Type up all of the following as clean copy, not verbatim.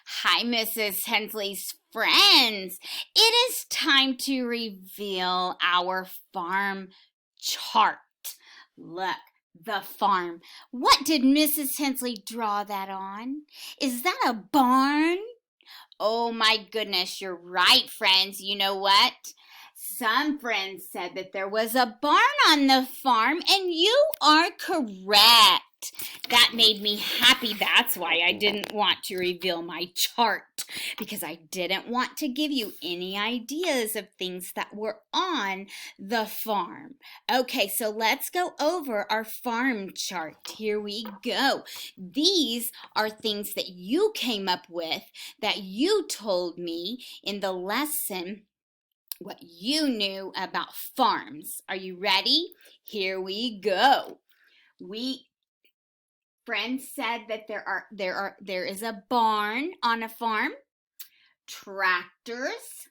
Hi, Mrs. Hensley's friends. It is time to reveal our farm chart. Look, the farm. What did Mrs. Hensley draw that on? Is that a barn? Oh my goodness, you're right, friends. You know what? Some friends said that there was a barn on the farm, and you are correct. That made me happy. That's why I didn't want to reveal my chart, because I didn't want to give you any ideas of things that were on the farm. Okay, so let's go over our farm chart. Here we go. These are things that you came up with, that you told me in the lesson what you knew about farms. Are you ready? Here we go. Friends said that there is a barn on a farm, tractors,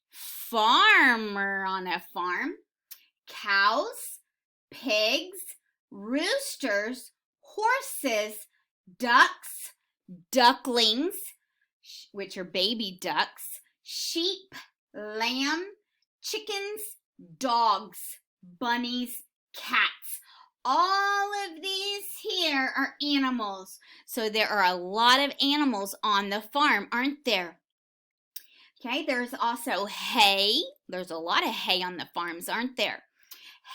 farmer on a farm, cows, pigs, roosters, horses, ducks, ducklings, which are baby ducks, sheep, lamb, chickens, dogs, bunnies, cats. All of these here are animals. So there are a lot of animals on the farm, aren't there? Okay, there's also hay. There's a lot of hay on the farms, aren't there?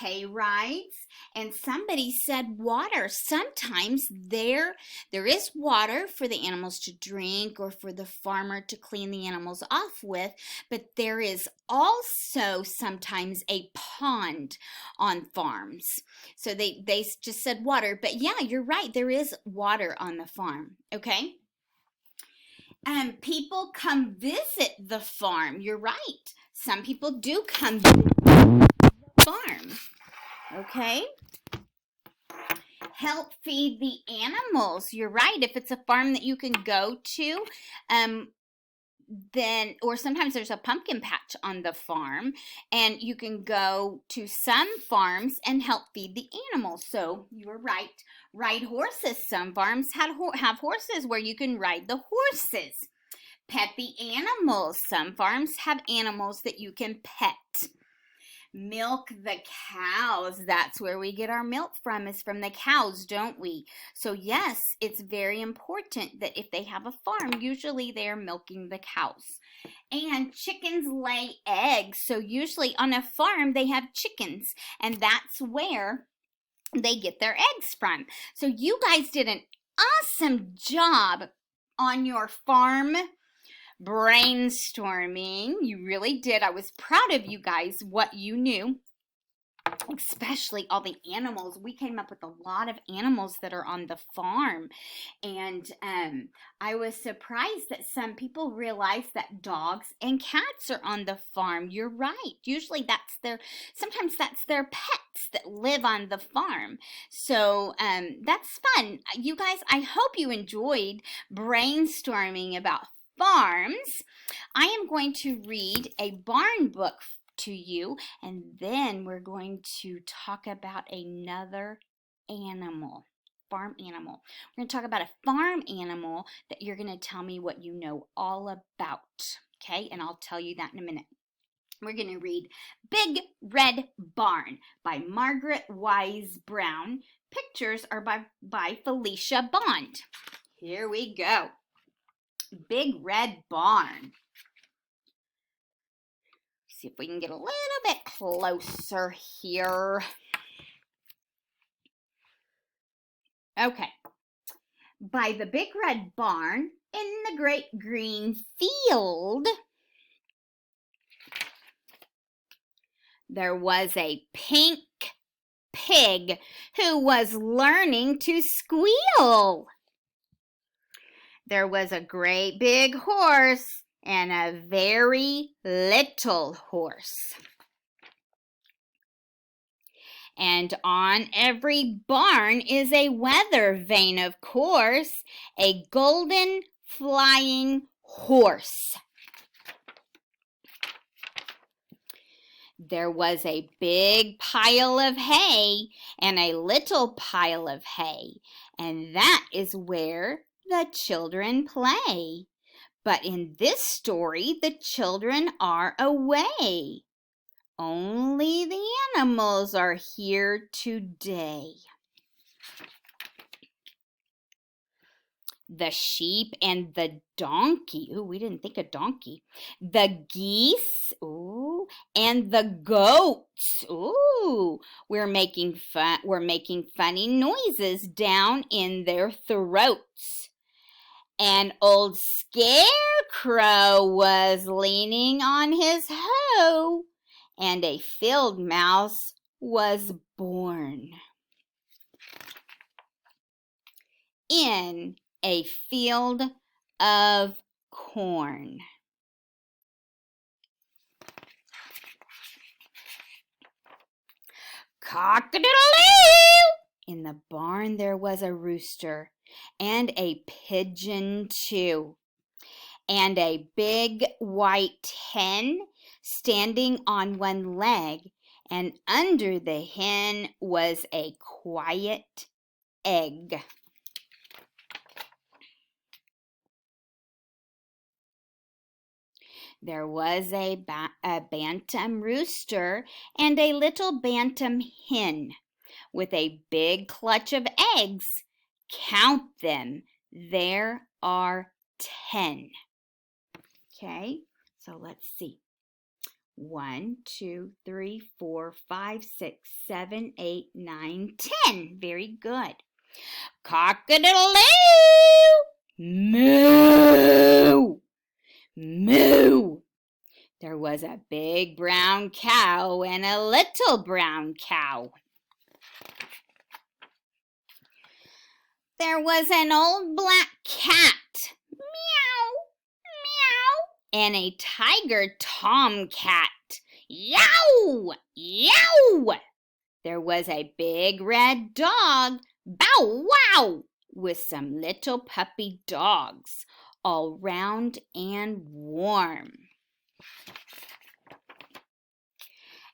Hay rides, and somebody said water. Sometimes there is water for the animals to drink or for the farmer to clean the animals off with, but there is also sometimes a pond on farms. So they just said water, but yeah, you're right, there is water on the farm. Okay, and people come visit the farm. You're right, some people do come visit the farm. Okay, help feed the animals. You're right, if it's a farm that you can go to, then, or sometimes there's a pumpkin patch on the farm, and you can go to some farms and help feed the animals. So you're right, ride horses. Some farms have horses where you can ride the horses. Pet the animals. Some farms have animals that you can pet. Milk the cows. That's where we get our milk from, is from the cows, don't we? So yes, it's very important that if they have a farm, usually they are milking the cows. And chickens lay eggs. So usually on a farm they have chickens, and that's where they get their eggs from. So you guys did an awesome job on your farm brainstorming. You really did. I was proud of you guys, what you knew, especially all the animals. We came up with a lot of animals that are on the farm, and I was surprised that some people realize that dogs and cats are on the farm. You're right. Usually sometimes that's their pets that live on the farm. So that's fun. You guys, I hope you enjoyed brainstorming about farms. I am going to read a barn book to you, and then we're going to talk about another animal, farm animal. We're going to talk about a farm animal that you're going to tell me what you know all about, okay? And I'll tell you that in a minute. We're going to read Big Red Barn by Margaret Wise Brown. Pictures are by Felicia Bond. Here we go. Big Red Barn. See if we can get a little bit closer here. Okay. By the Big Red Barn in the great green field, there was a pink pig who was learning to squeal. There was a great big horse and a very little horse. And on every barn is a weather vane, of course, a golden flying horse. There was a big pile of hay and a little pile of hay, and that is where the children play. But in this story, the children are away. Only the animals are here today. The sheep and the donkey. Ooh, we didn't think of donkey. The geese. Ooh, and the goats. Ooh, we're making funny noises down in their throats. An old scarecrow was leaning on his hoe, and a field mouse was born. In a field of corn. Cock-a-doodle-doo! In the barn there was a rooster, and a pigeon too, and a big white hen standing on one leg, and under the hen was a quiet egg. There was a bantam rooster and a little bantam hen with a big clutch of eggs. Count them. There are 10. Okay, so let's see. 1, 2, 3, 4, 5, 6, 7, 8, 9, 10. Very good. Cock-a-doodle-doo! Moo! Moo! There was a big brown cow and a little brown cow. There was an old black cat, meow, meow, and a tiger tomcat, yow, yow. There was a big red dog, bow wow, with some little puppy dogs, all round and warm.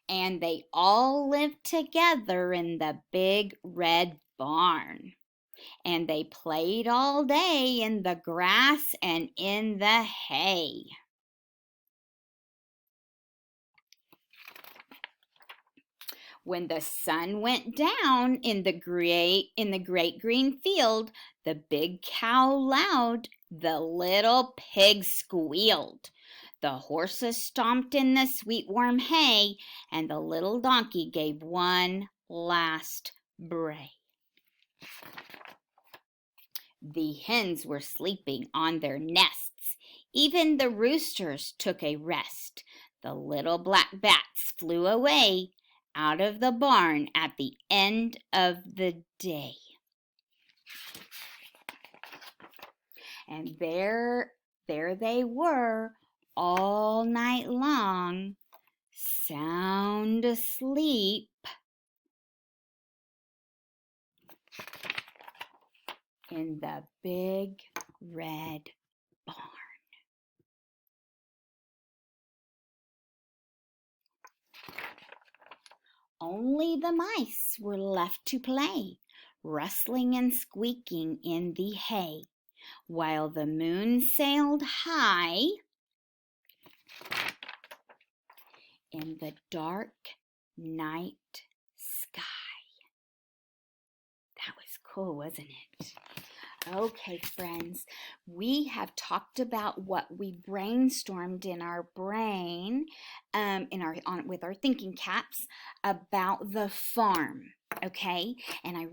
And they all lived together in the big red barn. And they played all day in the grass and in the hay. When the sun went down in the great green field, the big cow lowed, the little pig squealed. The horses stomped in the sweet warm hay, and the little donkey gave one last bray. The hens were sleeping on their nests. Even the roosters took a rest. The little black bats flew away out of the barn at the end of the day. And there they were all night long, sound asleep. In the big red barn. Only the mice were left to play, rustling and squeaking in the hay, while the moon sailed high in the dark night sky. That was cool, wasn't it? Okay, friends, we have talked about what we brainstormed in our brain, with our thinking caps about the farm. Okay, and I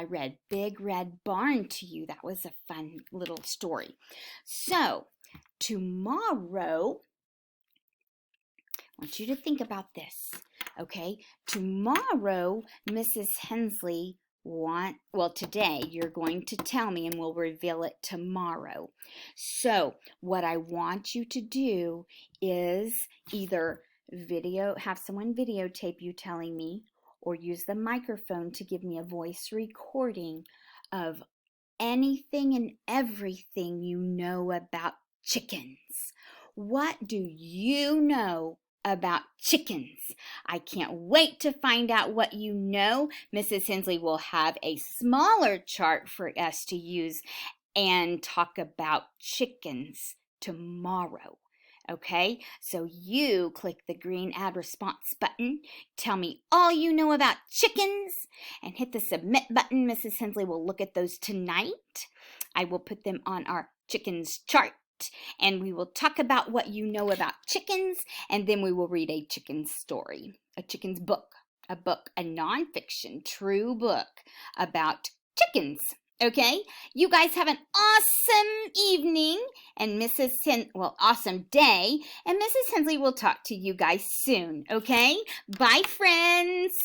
read Big Red Barn to you. That was a fun little story. So tomorrow, I want you to think about this. Okay, tomorrow, Mrs. Hensley today you're going to tell me and we'll reveal it tomorrow. So what I want you to do is either have someone videotape you telling me, or use the microphone to give me a voice recording of anything and everything you know about chickens. What do you know about chickens? I can't wait to find out what you know. Mrs. Hensley will have a smaller chart for us to use and talk about chickens tomorrow. Okay, so you click the green add response button, tell me all you know about chickens, and hit the submit button. Mrs. Hensley will look at those tonight. I will put them on our chickens chart, and we will talk about what you know about chickens, and then we will read a chicken story, a chicken's book, a nonfiction, true book about chickens. Okay, you guys have an awesome evening and awesome day, and Mrs. Hensley will talk to you guys soon. Okay, bye friends.